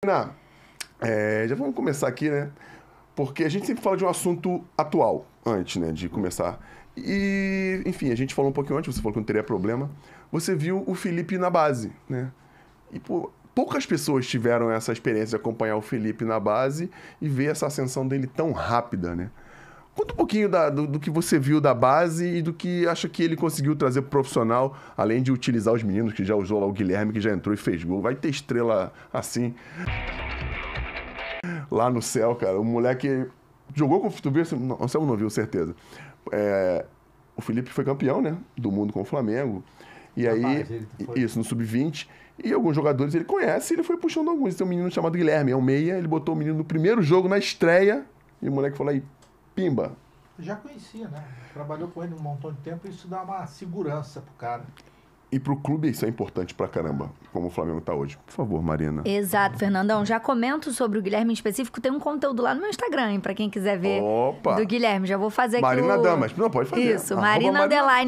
Ana, já vamos começar aqui, né? Porque a gente sempre fala de um assunto atual antes, né, de começar. E, enfim, a gente falou um pouquinho antes, você falou que não teria problema. Você viu o Felipe na base, né? E, pô, poucas pessoas tiveram essa experiência de acompanhar o Felipe na base e ver essa ascensão dele tão rápida, né? Conta um pouquinho do que você viu da base e do que acha que ele conseguiu trazer pro profissional, além de utilizar os meninos, que já usou lá o Guilherme, que já entrou e fez gol. Vai ter estrela assim lá no céu, cara. O moleque jogou com o tu viu? Não, o Céu não viu, certeza. O Felipe foi campeão, né? Do mundo com o Flamengo. E aí, isso, no Sub-20. E alguns jogadores ele conhece, ele foi puxando alguns. Tem um menino chamado Guilherme, é um meia. Ele botou o menino no primeiro jogo, na estreia. E o moleque falou aí, pimba. Já conhecia, né? Trabalhou com ele um montão de tempo e isso dá uma segurança pro cara. E pro clube isso é importante pra caramba, como o Flamengo tá hoje. Por favor, Marina. Exato, Fernandão. Já comento sobre o Guilherme em específico. Tem um conteúdo lá no meu Instagram, hein, pra quem quiser ver. Opa! Do Guilherme. Já vou fazer aqui Marina Damas. Não, pode fazer. Isso, Marina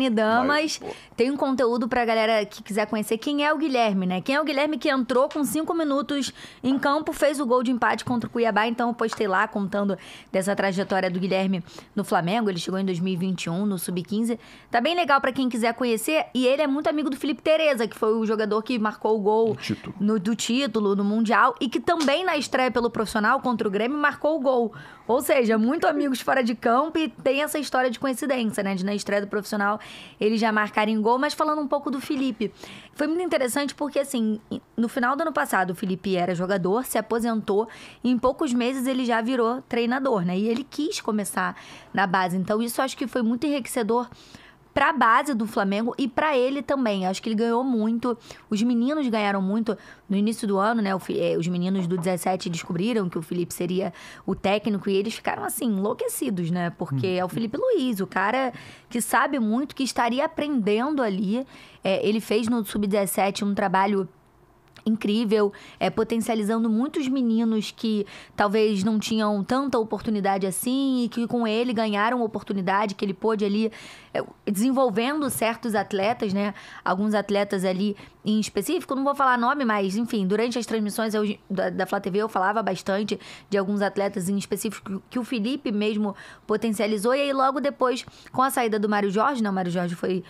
Damas. Tem um conteúdo pra galera que quiser conhecer quem é o Guilherme, né? Quem é o Guilherme que entrou com 5 minutos em campo, fez o gol de empate contra o Cuiabá. Então eu postei lá contando dessa trajetória do Guilherme no Flamengo. Ele chegou em 2021, no Sub-15. Tá bem legal pra quem quiser conhecer. E ele é muito amigo do Felipe Tereza, que foi o jogador que marcou o gol do título no Mundial e que também na estreia pelo profissional contra o Grêmio marcou o gol. Ou seja, muito amigos fora de campo e tem essa história de coincidência, né? De na estreia do profissional eles já marcarem gol. Mas falando um pouco do Felipe, foi muito interessante porque, assim, no final do ano passado o Felipe era jogador, se aposentou e em poucos meses ele já virou treinador, né? E ele quis começar na base. Então isso eu acho que foi muito enriquecedor pra base do Flamengo e pra ele também. Acho que ele ganhou muito. Os meninos ganharam muito no início do ano, né? Os meninos do 17 descobriram que o Felipe seria o técnico e eles ficaram, assim, enlouquecidos, né? Porque é o Felipe Luiz, o cara que sabe muito, que estaria aprendendo ali. Ele fez no Sub-17 um trabalho incrível, potencializando muitos meninos que talvez não tinham tanta oportunidade assim e que com ele ganharam oportunidade, que ele pôde ali desenvolvendo certos atletas, né? Alguns atletas ali em específico, não vou falar nome, mas enfim, durante as transmissões da Flá TV eu falava bastante de alguns atletas em específico que o Felipe mesmo potencializou e aí logo depois, com a saída do Mário Jorge, né? O Mário Jorge foi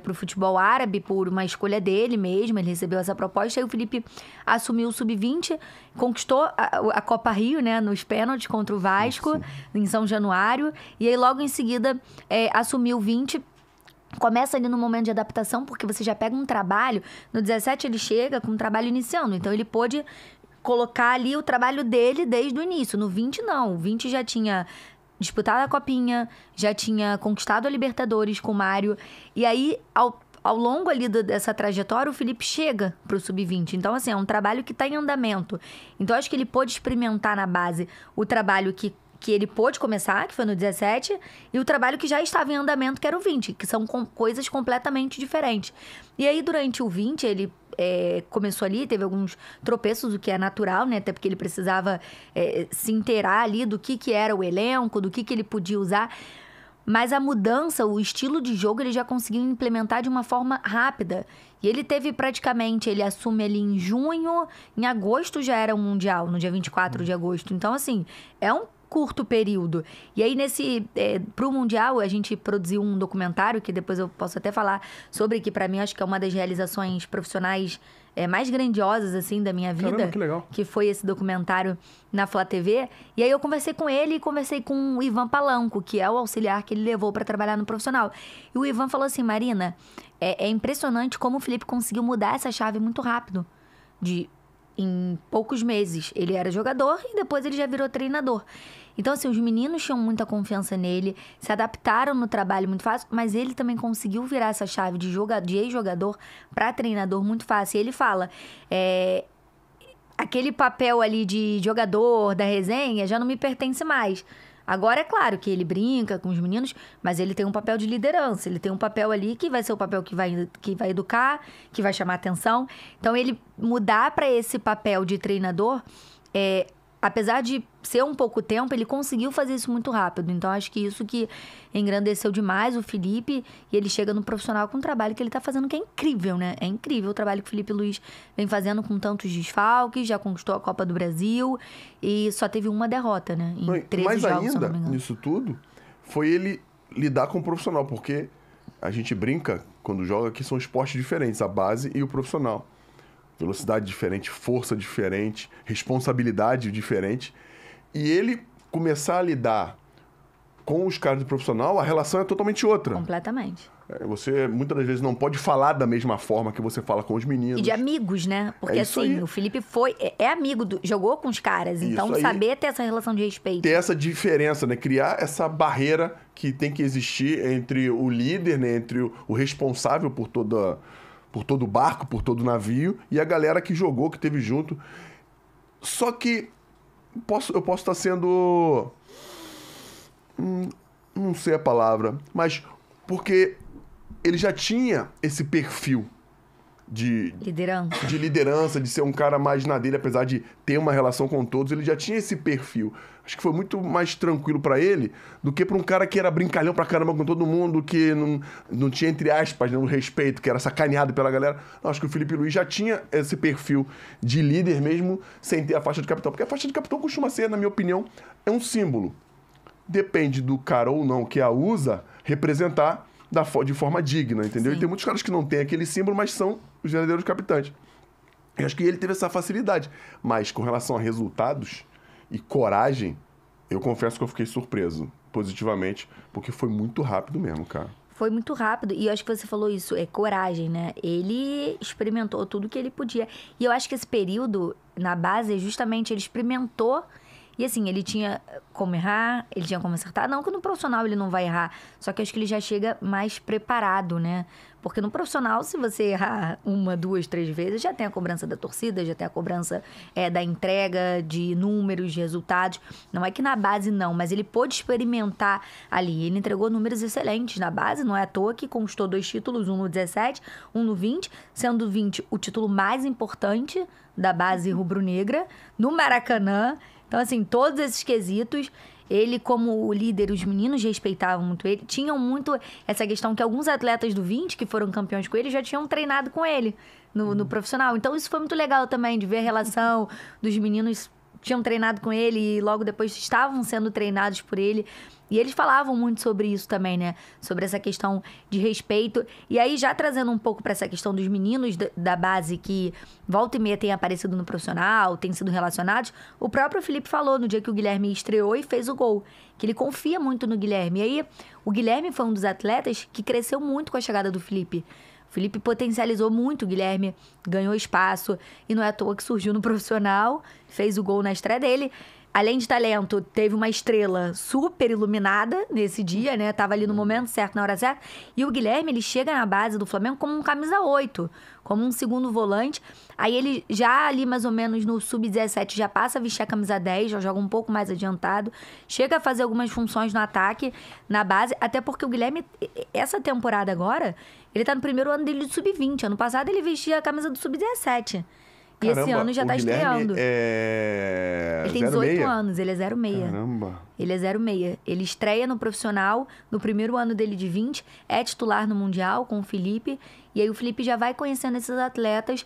pro futebol árabe por uma escolha dele mesmo, ele recebeu essa proposta e o Felipe assumiu o Sub-20, conquistou a Copa Rio, né, nos pênaltis contra o Vasco, em São Januário, e aí logo em seguida assumiu o 20. Começa ali no momento de adaptação, porque você já pega um trabalho, no 17 ele chega com um trabalho iniciando, então ele pôde colocar ali o trabalho dele desde o início. No 20 não, o 20 já tinha disputado a Copinha, já tinha conquistado a Libertadores com o Mário, e aí ao longo ali dessa trajetória, o Felipe chega pro Sub-20. Então, assim, é um trabalho que tá em andamento. Então, acho que ele pôde experimentar na base o trabalho que ele pôde começar, que foi no 17, e o trabalho que já estava em andamento, que era o 20, que são coisas completamente diferentes. E aí, durante o 20, ele começou ali, teve alguns tropeços, o que é natural, né? Até porque ele precisava se inteirar ali do que era o elenco, do que ele podia usar. Mas a mudança, o estilo de jogo, ele já conseguiu implementar de uma forma rápida. E ele teve praticamente, ele assume ali em junho, em agosto já era o Mundial, no dia 24 de agosto. Então, assim, é um curto período. E aí, pro Mundial, a gente produziu um documentário, que depois eu posso até falar sobre, que pra mim acho que é uma das realizações profissionais mais grandiosas, assim, da minha vida. Caramba, que legal. Que foi esse documentário na Flá TV. E aí eu conversei com ele e conversei com o Ivan Palanco, que é o auxiliar que ele levou pra trabalhar no profissional. E o Ivan falou assim, Marina, é impressionante como o Felipe conseguiu mudar essa chave muito rápido. Em poucos meses. Ele era jogador e depois ele já virou treinador. Então, assim, os meninos tinham muita confiança nele, se adaptaram no trabalho muito fácil, mas ele também conseguiu virar essa chave de ex-jogador para treinador muito fácil. E ele fala, aquele papel ali de jogador, da resenha, já não me pertence mais. Agora, é claro que ele brinca com os meninos, mas ele tem um papel de liderança. Ele tem um papel ali que vai ser o papel que vai educar, que vai chamar atenção. Então, ele mudar para esse papel de treinador, apesar de ser um pouco tempo, ele conseguiu fazer isso muito rápido. Então, acho que isso que engrandeceu demais o Felipe. E ele chega no profissional com um trabalho que ele tá fazendo, que é incrível, né? É incrível o trabalho que o Felipe Luiz vem fazendo com tantos desfalques. Já conquistou a Copa do Brasil. E só teve uma derrota, né? Em 13 Mas jogos, se eu não ainda, me engano. nisso tudo, foi ele lidar com o profissional. Porque a gente brinca, quando joga, que são esportes diferentes. A base e o profissional. Velocidade diferente, força diferente, responsabilidade diferente. E ele começar a lidar com os caras do profissional, a relação é totalmente outra. Completamente. Você, muitas das vezes, não pode falar da mesma forma que você fala com os meninos. E de amigos, né? Porque isso assim, aí. o Felipe é amigo, jogou com os caras. Então, Isso aí. saber ter essa relação de respeito. Ter essa diferença, né? Criar essa barreira que tem que existir entre o líder, né? Entre o responsável por todo o barco, por todo o navio, e a galera que jogou, que teve junto. Só que eu posso estar sendo... não sei a palavra, mas porque ele já tinha esse perfil de liderança, de ser um cara mais na dele, apesar de ter uma relação com todos, ele já tinha esse perfil. Acho que foi muito mais tranquilo pra ele do que pra um cara que era brincalhão pra caramba com todo mundo, que não tinha, entre aspas, né, um respeito, que era sacaneado pela galera. Não, acho que o Felipe Luiz já tinha esse perfil de líder mesmo, sem ter a faixa de capitão. Porque a faixa de capitão costuma ser, na minha opinião, é um símbolo. Depende do cara ou não que a usa, representar de forma digna, entendeu? Sim. E tem muitos caras que não têm aquele símbolo, mas são os verdadeiros capitães. Eu acho que ele teve essa facilidade. Mas com relação a resultados e coragem, eu confesso que eu fiquei surpreso positivamente, porque foi muito rápido mesmo, cara. Foi muito rápido. E eu acho que você falou isso, é coragem, né? Ele experimentou tudo que ele podia. E eu acho que esse período, na base, justamente ele experimentou. E assim, ele tinha como errar, ele tinha como acertar. Não que no profissional ele não vai errar, só que eu acho que ele já chega mais preparado, né? Porque no profissional, se você errar 1, 2, 3 vezes, já tem a cobrança da torcida, já tem a cobrança da entrega, de números, de resultados. Não é que na base não, mas ele pôde experimentar ali. Ele entregou números excelentes na base, não é à toa que conquistou 2 títulos, um no 17, um no 20, sendo o 20 o título mais importante da base rubro-negra, no Maracanã. Então, assim, todos esses quesitos, ele como líder, os meninos respeitavam muito ele. Tinham muito essa questão que alguns atletas do 20, que foram campeões com ele, já tinham treinado com ele no profissional. Então, isso foi muito legal também, de ver a relação dos meninos tinham treinado com ele e logo depois estavam sendo treinados por ele. E eles falavam muito sobre isso também, né? Sobre essa questão de respeito. E aí, já trazendo um pouco para essa questão dos meninos da base que volta e meia têm aparecido no profissional, têm sido relacionados, o próprio Felipe falou no dia que o Guilherme estreou e fez o gol, que ele confia muito no Guilherme. E aí, o Guilherme foi um dos atletas que cresceu muito com a chegada do Felipe. O Felipe potencializou muito o Guilherme, ganhou espaço, e não é à toa que surgiu no profissional, fez o gol na estreia dele. Além de talento, teve uma estrela super iluminada nesse dia, né? Tava ali no momento certo, na hora certa. E o Guilherme, ele chega na base do Flamengo como um camisa 8, como um segundo volante. Aí ele já ali mais ou menos no sub-17 já passa a vestir a camisa 10, já joga um pouco mais adiantado. Chega a fazer algumas funções no ataque, na base. Até porque o Guilherme, essa temporada agora, ele tá no primeiro ano dele de sub-20. Ano passado ele vestia a camisa do sub-17. E Caramba, esse ano já tá estreando. Ele tem 18 anos, ele é 06. Caramba. Ele é 06. Ele estreia no profissional, no primeiro ano dele de 20, é titular no Mundial com o Felipe. E aí o Felipe já vai conhecendo esses atletas.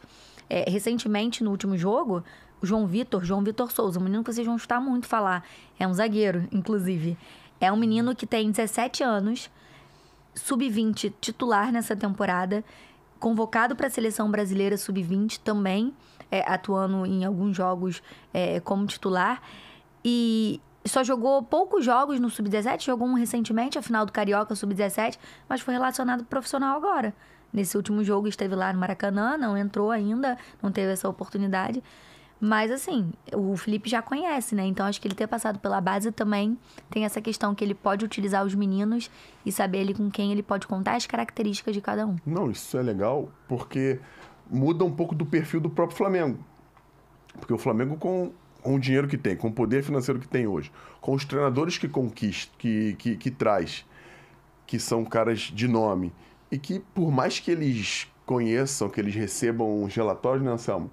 Recentemente, no último jogo, o João Vitor Souza, um menino que vocês vão escutar muito falar. É um zagueiro, inclusive. É um menino que tem 17 anos, sub-20 titular nessa temporada, convocado para a seleção brasileira sub-20 também, atuando em alguns jogos como titular. E só jogou poucos jogos no sub-17, jogou um recentemente, a final do Carioca sub-17, mas foi relacionado pro profissional agora. Nesse último jogo esteve lá no Maracanã, não entrou ainda, não teve essa oportunidade. Mas, assim, o Felipe já conhece, né? Então, acho que ele ter passado pela base também tem essa questão que ele pode utilizar os meninos e saber ali com quem ele pode contar as características de cada um. Não, isso é legal porque muda um pouco do perfil do próprio Flamengo. Porque o Flamengo, com o dinheiro que tem, com o poder financeiro que tem hoje, com os treinadores que conquista, que traz, que são caras de nome, e que, por mais que eles conheçam, que eles recebam os relatórios, né, Anselmo?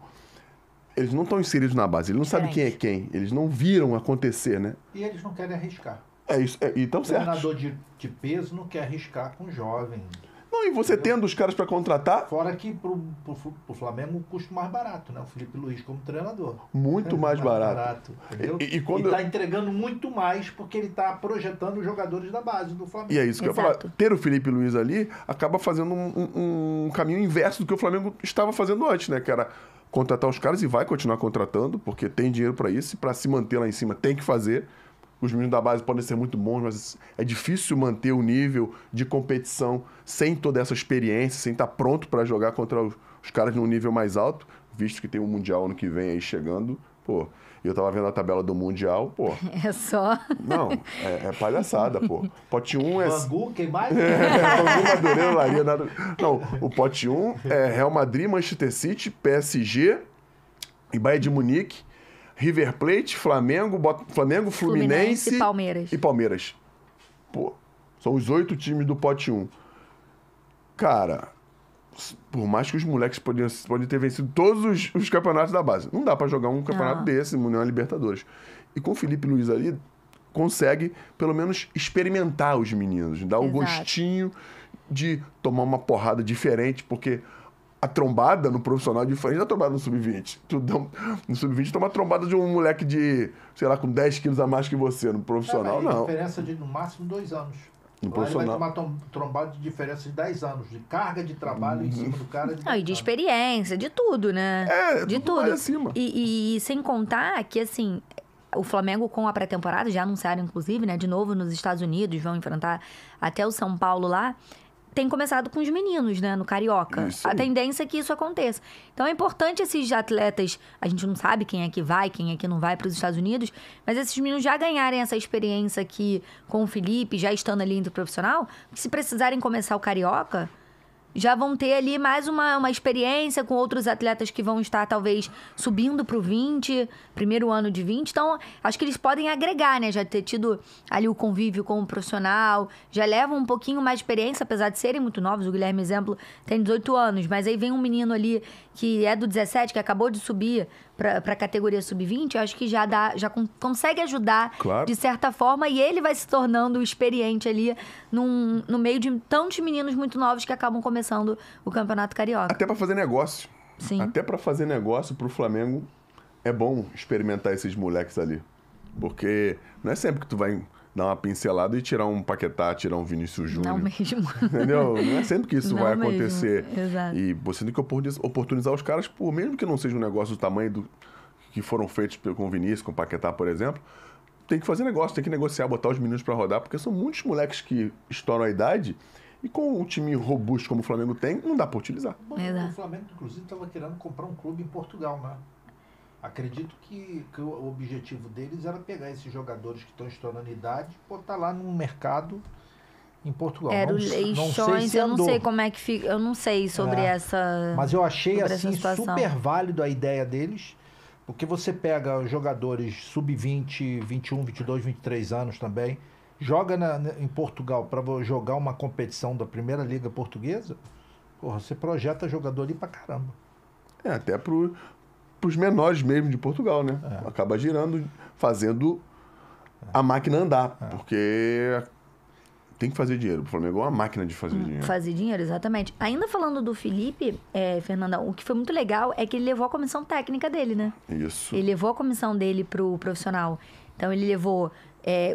Eles não estão inseridos na base, eles não sabem quem é quem. Eles não viram acontecer, né? E eles não querem arriscar. É isso, e tão O certo. treinador de peso não quer arriscar com jovem. Não, e você tendo os caras para contratar, Fora que pro Flamengo o custo mais barato, né? O Felipe Luiz como treinador. muito mais barato. Entendeu? E quando- E tá entregando muito mais porque ele tá projetando os jogadores da base do Flamengo. E é isso que eu ia Exato. falar. Ter o Felipe Luiz ali acaba fazendo um caminho inverso do que o Flamengo estava fazendo antes, né? Que era contratar os caras e vai continuar contratando, porque tem dinheiro para isso, e para se manter lá em cima tem que fazer. Os meninos da base podem ser muito bons, mas é difícil manter o nível de competição sem toda essa experiência, sem estar pronto para jogar contra os caras num nível mais alto, visto que tem um Mundial ano que vem aí chegando. Pô, eu tava vendo a tabela do Mundial, pô. É só. Não, é palhaçada, pô. Pote 1 é. Bangu, quem mais? Bangu, Madureira, Olaria, nada. Não, o pote 1 é Real Madrid, Manchester City, PSG e Bayern de Munique, River Plate, Flamengo, Fluminense e Palmeiras. e Palmeiras. Pô, são os 8 times do pote 1. Cara, por mais que os moleques podem ter vencido todos os campeonatos da base, não dá pra jogar um campeonato Não. desse, Mundial Libertadores. E com o Felipe Luiz ali, consegue pelo menos experimentar os meninos, dar o Exato. gostinho de tomar uma porrada diferente, porque a trombada no profissional é diferente da trombada no sub-20. No sub-20 toma a trombada de um moleque de, sei lá, com 10 quilos a mais que você. No profissional, não. Diferença de no máximo 2 anos. No Lá profissional. ele vai tomar trombada de diferença de 10 anos, de carga de trabalho em cima do cara. De Não, e 10 de anos. experiência, de tudo, né? de tudo lá acima. E sem contar que, assim, o Flamengo com a pré-temporada, já anunciaram, inclusive, né? De novo nos Estados Unidos, vão enfrentar até o São Paulo lá. Tem começado com os meninos, né? No Carioca. Isso A aí. tendência é que isso aconteça. Então é importante esses atletas, a gente não sabe quem é que vai, quem é que não vai para os Estados Unidos, mas esses meninos já ganharem essa experiência aqui com o Felipe, já estando ali entre o profissional, que se precisarem começar o Carioca, já vão ter ali mais uma experiência com outros atletas que vão estar, talvez, subindo pro 20, primeiro ano de 20. Então, acho que eles podem agregar, né? Já ter tido ali o convívio com o profissional, já levam um pouquinho mais de experiência, apesar de serem muito novos. O Guilherme, exemplo, tem 18 anos, mas aí vem um menino ali que é do 17, que acabou de subir pra categoria sub-20, eu acho que já consegue ajudar Claro. de certa forma, e ele vai se tornando experiente ali no meio de tantos meninos muito novos que acabam começando o Campeonato Carioca. Até pra fazer negócio. Sim. Até pra fazer negócio pro Flamengo é bom experimentar esses moleques ali. Porque não é sempre que tu vai dar uma pincelada e tirar um Paquetá, tirar um Vinícius Júnior. Não mesmo. Entendeu? Não é sempre que isso Não vai mesmo, acontecer. exato. E você tem que oportunizar os caras, por mesmo que não seja um negócio do tamanho do que foram feitos com o Vinícius, com o Paquetá, por exemplo, tem que fazer negócio, tem que negociar, botar os meninos pra rodar, porque são muitos moleques que estouram a idade e com um time robusto como o Flamengo tem, não dá pra utilizar. Bom, Exato. o Flamengo, inclusive, estava querendo comprar um clube em Portugal, né? Acredito que o objetivo deles era pegar esses jogadores que estão estourando idade e botar lá no mercado em Portugal. Era o não sei Leixões, se eu não andou. sei como é que fica, eu não sei sobre essa... Mas eu achei sobre essa assim situação. super válido a ideia deles, porque você pega jogadores sub-20, 21, 22, 23 anos também, joga em Portugal para jogar uma competição da Primeira Liga Portuguesa, porra, você projeta jogador ali pra caramba. É, até pros menores mesmo de Portugal, né? Acaba girando, fazendo a máquina andar, porque tem que fazer dinheiro. O Flamengo é uma máquina de fazer dinheiro. Fazer dinheiro, exatamente. Ainda falando do Felipe, Fernanda, o que foi muito legal é que ele levou a comissão técnica dele, né? Isso. Ele levou a comissão dele pro profissional. Então, ele levou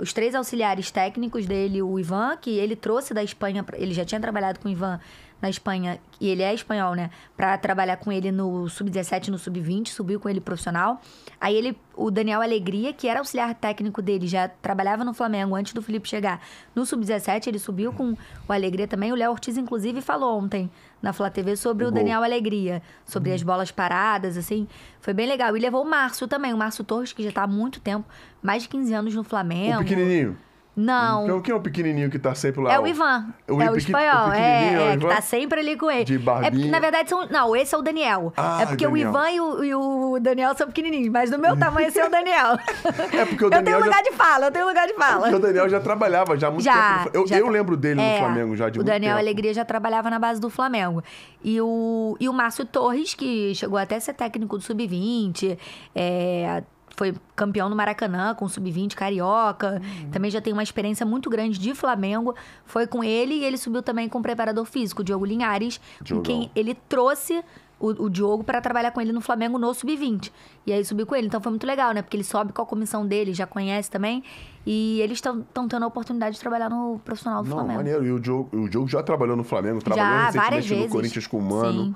os 3 auxiliares técnicos dele, o Ivan, que ele trouxe da Espanha, ele já tinha trabalhado com o Ivan na Espanha, e ele é espanhol, né? Pra trabalhar com ele no Sub-17 e no Sub-20, subiu com ele profissional. Aí o Daniel Alegria, que era auxiliar técnico dele, já trabalhava no Flamengo antes do Felipe chegar. No Sub-17, ele subiu com o Alegria também. O Léo Ortiz, inclusive, falou ontem na Flá TV sobre o Gol. Daniel Alegria, sobre as bolas paradas, assim. Foi bem legal. E levou o Márcio também, o Márcio Torres, que já tá há muito tempo, mais de 15 anos no Flamengo. O pequenininho. Não. Quem é o pequenininho que tá sempre lá? É o Ivan. O É o espanhol. pequenininho, Que Ivan? tá sempre ali com ele. De barbinha. É porque, na verdade, são... Não, esse é o Daniel. Ah, é porque Daniel. o Ivan e o Daniel são pequenininhos. Mas do meu tamanho, esse é o Daniel. É porque o Eu Daniel tenho lugar de fala, Porque o Daniel já trabalhava já há muito tempo. Eu lembro dele no Flamengo já de muito tempo. O Daniel Alegria já trabalhava na base do Flamengo. E o Márcio Torres, que chegou até a ser técnico do Sub-20, foi campeão no Maracanã com o Sub-20 carioca. Também já tem uma experiência muito grande de Flamengo. Foi com ele e ele subiu também com o preparador físico, o Diogo Linhares, com quem ele trouxe o Diogo para trabalhar com ele no Flamengo no Sub-20. E aí subiu com ele. Então foi muito legal, né? Porque ele sobe com a comissão dele, já conhece também. E eles estão tendo a oportunidade de trabalhar no profissional do Flamengo. Maneiro. E o Diogo já trabalhou no Flamengo, trabalhou várias recentemente vezes. no Corinthians com o Mano. Sim.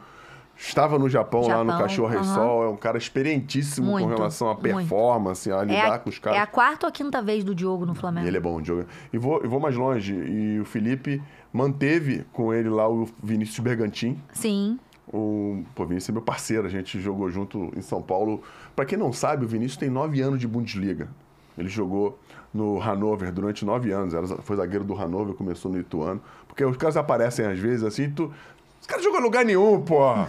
Estava no Japão, lá no Cachorro Rei Sol. É um cara experientíssimo com relação à performance, a lidar com os caras. É a 4ª ou 5ª vez do Diogo no Flamengo. E ele é bom, o Diogo. E vou mais longe. E o Felipe manteve com ele lá o Vinícius Bergantin. Sim. O Vinícius é meu parceiro, a gente jogou junto em São Paulo. Pra quem não sabe, o Vinícius tem 9 anos de Bundesliga. Ele jogou no Hannover durante 9 anos. Foi zagueiro do Hannover, começou no Ituano. Porque os caras aparecem às vezes assim, os caras jogam em lugar nenhum, porra.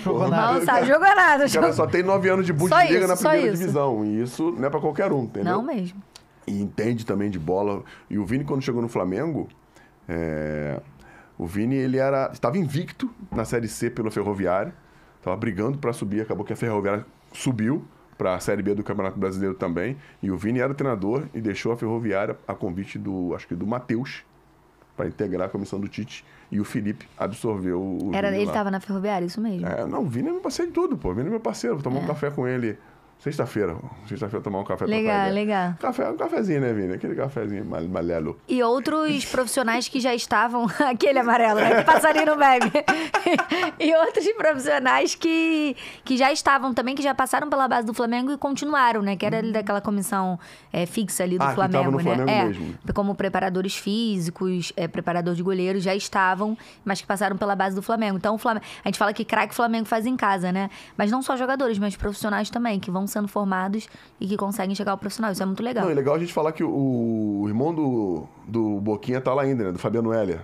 Jogou nada. Não sabe, jogou nada. O cara só tem 9 anos de Bundesliga na primeira isso. divisão. E isso não é pra qualquer um, entendeu? Não mesmo. E entende também de bola. E o Vini, quando chegou no Flamengo, o Vini, ele estava invicto na Série C pela Ferroviária. Estava brigando para subir. Acabou que a Ferroviária subiu para a Série B do Campeonato Brasileiro também. E o Vini era treinador e deixou a Ferroviária a convite do Matheus para integrar a comissão do Tite. E o Felipe absorveu o Vini Ele lá. estava na Ferroviária, isso mesmo. Não, o Vini é meu parceiro de tudo, pô. O Vini é meu parceiro. Vou tomar um café com ele sexta-feira. Sexta-feira tomar um café Legal. Um cafezinho, né, Vini? Aquele cafezinho malelo. E outros profissionais que já estavam... Aquele amarelo, né? Que passarinho não bebe. E outros profissionais que já estavam também, que já passaram pela base do Flamengo e continuaram, né? Que era ali daquela comissão fixa ali do que Flamengo, tava no né? Flamengo mesmo. Como preparadores físicos, preparador de goleiros, já estavam, mas que passaram pela base do Flamengo. Então, a gente fala que craque Flamengo faz em casa, né? Mas não só jogadores, mas profissionais também, que vão sendo formados e que conseguem chegar ao profissional. Isso é muito legal. Não, é legal a gente falar que o irmão do Boquinha tá lá ainda, né? Do Fabiano Heller.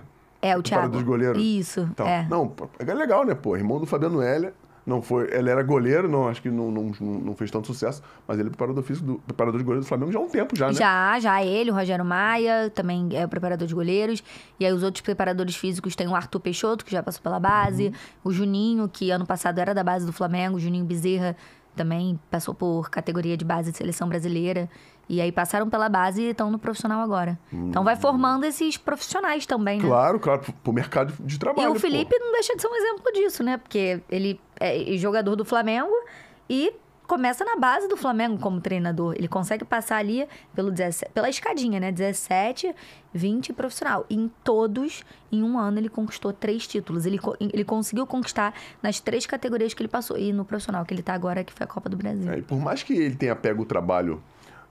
O Thiago. Dos goleiros. Isso, então, Não, é legal, né, pô? Irmão do Fabiano Heller. Não foi... Ele era goleiro, acho que não fez tanto sucesso, mas ele é preparador físico, preparador de goleiro do Flamengo já há um tempo já, né? Já ele, o Rogério Maia, também é o preparador de goleiros. E aí os outros preparadores físicos tem o Arthur Peixoto, que já passou pela base. O Juninho, que ano passado era da base do Flamengo. O Juninho Bezerra também passou por categoria de base de seleção brasileira. E aí passaram pela base e estão no profissional agora. Então vai formando esses profissionais também, né? Claro, pro mercado de trabalho. E o Felipe não deixa de ser um exemplo disso, né? Porque ele é jogador do Flamengo e começa na base do Flamengo como treinador. Ele consegue passar ali pela escadinha, né? 17, 20 profissional. E em todos, em um ano, ele conquistou 3 títulos. Ele conseguiu conquistar nas 3 categorias que ele passou. E no profissional que ele tá agora, que foi a Copa do Brasil. E por mais que ele tenha pego o trabalho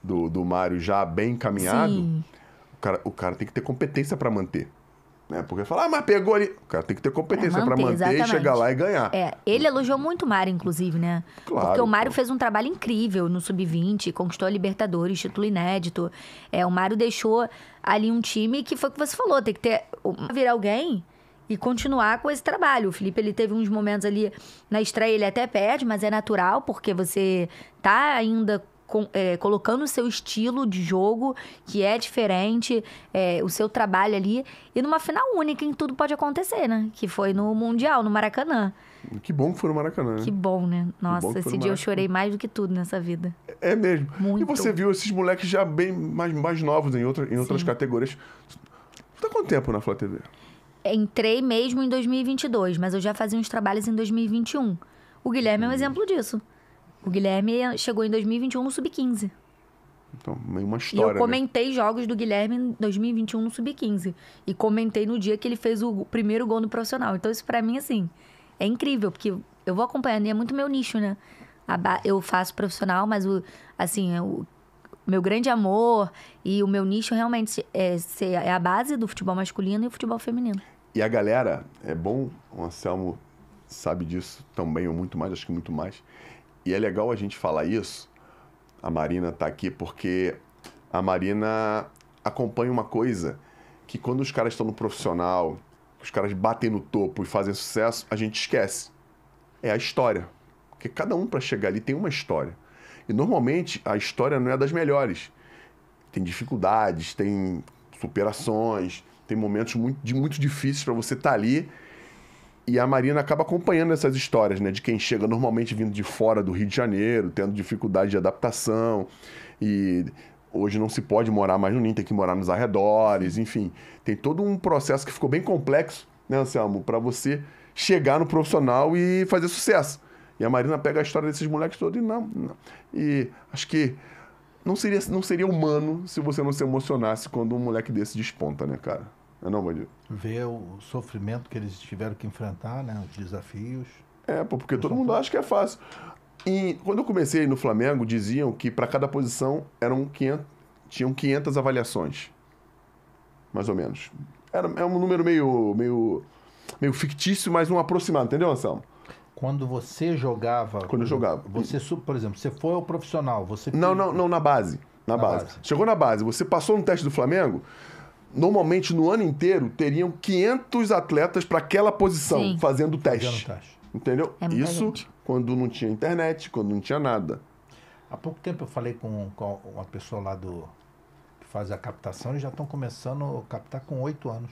do Mário já bem encaminhado, o cara tem que ter competência para manter. Né? Porque falar, mas pegou ali. O cara tem que ter competência para manter exatamente. E chegar lá e ganhar. Ele elogiou muito o Mário, inclusive, né? Claro, porque o Mário fez um trabalho incrível no Sub-20, conquistou a Libertadores, título inédito. O Mário deixou ali um time que foi o que você falou, tem que ter vir alguém e continuar com esse trabalho. O Felipe, ele teve uns momentos ali na estreia, ele até perde, mas é natural, porque você tá ainda colocando o seu estilo de jogo, que é diferente, o seu trabalho ali, e numa final única em tudo pode acontecer, né? Que foi no Mundial, no Maracanã. Que bom que foi no Maracanã, né? Que bom, né? Nossa, esse dia eu chorei mais do que tudo nessa vida. É mesmo. Muito. E você viu esses moleques já bem mais novos em outras categorias. Você tá há quanto tempo na Flá TV? Entrei mesmo em 2022, mas eu já fazia uns trabalhos em 2021. O Guilherme é um exemplo disso. O Guilherme chegou em 2021 no Sub-15. Então, meio uma história, E eu comentei jogos do Guilherme em 2021 no Sub-15. E comentei no dia que ele fez o primeiro gol no profissional. Então, isso pra mim, assim, é incrível. Porque eu vou acompanhando e é muito meu nicho, né? Eu faço profissional, mas, o meu grande amor e o meu nicho realmente é a base do futebol masculino e o futebol feminino. E a galera, é bom, o Anselmo sabe disso também, ou muito mais, acho que muito mais. E é legal a gente falar isso, a Marina tá aqui, porque a Marina acompanha uma coisa que quando os caras estão no profissional, os caras batem no topo e fazem sucesso, a gente esquece. É a história. Porque cada um para chegar ali tem uma história. E normalmente a história não é das melhores. Tem dificuldades, tem superações, tem momentos muito difíceis para você estar ali. E a Marina acaba acompanhando essas histórias, né? De quem chega normalmente vindo de fora do Rio de Janeiro, tendo dificuldade de adaptação. E hoje não se pode morar mais no Ninho, tem que morar nos arredores, enfim. Tem todo um processo que ficou bem complexo, né, Anselmo? Para você chegar no profissional e fazer sucesso. E a Marina pega a história desses moleques todos e não. E acho que não seria humano se você não se emocionasse quando um moleque desse desponta, né, cara? Não, Bandido? Ver o sofrimento que eles tiveram que enfrentar, né? Os desafios. Porque todo mundo acha que é fácil. E quando eu comecei no Flamengo, diziam que para cada posição tinham 500 avaliações. Mais ou menos. É um número meio fictício, mas um aproximado, entendeu, Anselmo? Quando você jogava... Quando eu jogava. Você, por exemplo, você foi ao profissional, você... Não, na base. Na base. Chegou na base, você passou no teste do Flamengo, normalmente no ano inteiro teriam 500 atletas para aquela posição. Sim. Fazendo o teste. Entendeu? Isso quando não tinha internet, quando não tinha nada. Há pouco tempo eu falei com uma pessoa lá que faz a captação, eles já estão começando a captar com 8 anos.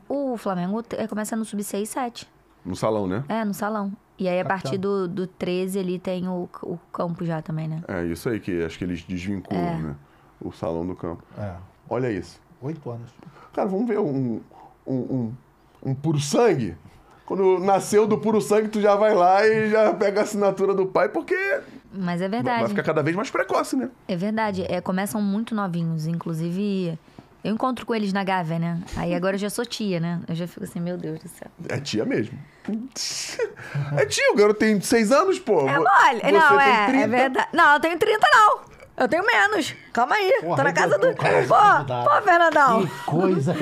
O Flamengo começa no sub-6, 7. No salão, né? No salão. E aí, a partir do 13 ali, tem o campo já também, né? É isso aí que acho que eles desvinculam, né? O salão do campo. Olha isso. 8 anos. Cara, vamos ver um puro sangue? Quando nasceu do puro sangue, tu já vai lá e já pega a assinatura do pai, porque... Mas é verdade. Vai ficar cada vez mais precoce, né? É verdade. Começam muito novinhos, inclusive... Eu encontro com eles na Gávea, né? Aí agora eu já sou tia, né? Eu já fico assim, meu Deus do céu. É tia mesmo. É tia, o garoto tem 6 anos, pô. É mole. Você não, tem 30. é verdade. Não, eu tenho 30, não. Eu tenho menos. Calma aí. Porra, tô na casa do... Pô, Fernandão. Que coisa.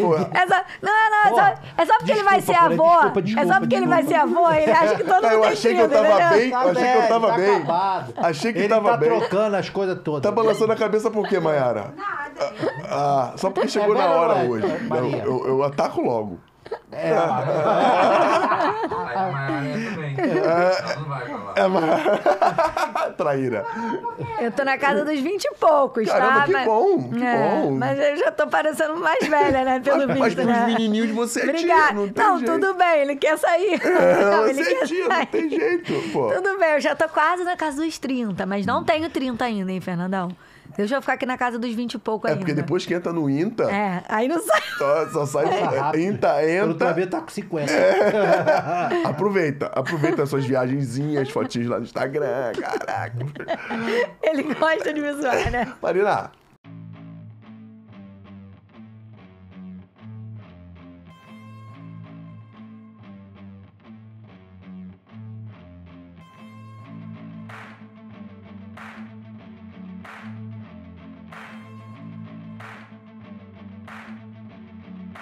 É só porque ele vai ser avô. É só porque ele vai ser avô. Ele acha que todo mundo eu tem achei que eu tava bem. Tá Achei que eu tava bem. Acabado. Achei que ele tava bem. Ele tá trocando as coisas todas. Tá balançando a cabeça por quê, Mayara? Nada. Só porque chegou na hora hoje. Maria. Eu ataco logo. Aí a Mayara também. Ela não vai falar. Traíra. Eu tô na casa dos 20 e poucos, Caramba, tá? que bom, que bom. Mas eu já tô parecendo mais velha, né? Pelo visto, Mas pros né? menininhos de você é tia, Obrigada. não tem Não, jeito. tudo bem, ele quer sair. Não, ele Você é quer tia, sair. não tem jeito, pô. Tudo bem, eu já tô quase na casa dos 30, mas não tenho 30 ainda, hein, Fernandão? Deixa eu ficar aqui na casa dos 20 e pouco ainda. Porque depois que entra no INTA, aí não sai. só sai INTA, Outra vez tá com 50. Aproveita as suas viagenzinhas, fotinhos lá no Instagram, caraca. Ele gosta de me zoar, né? Marina,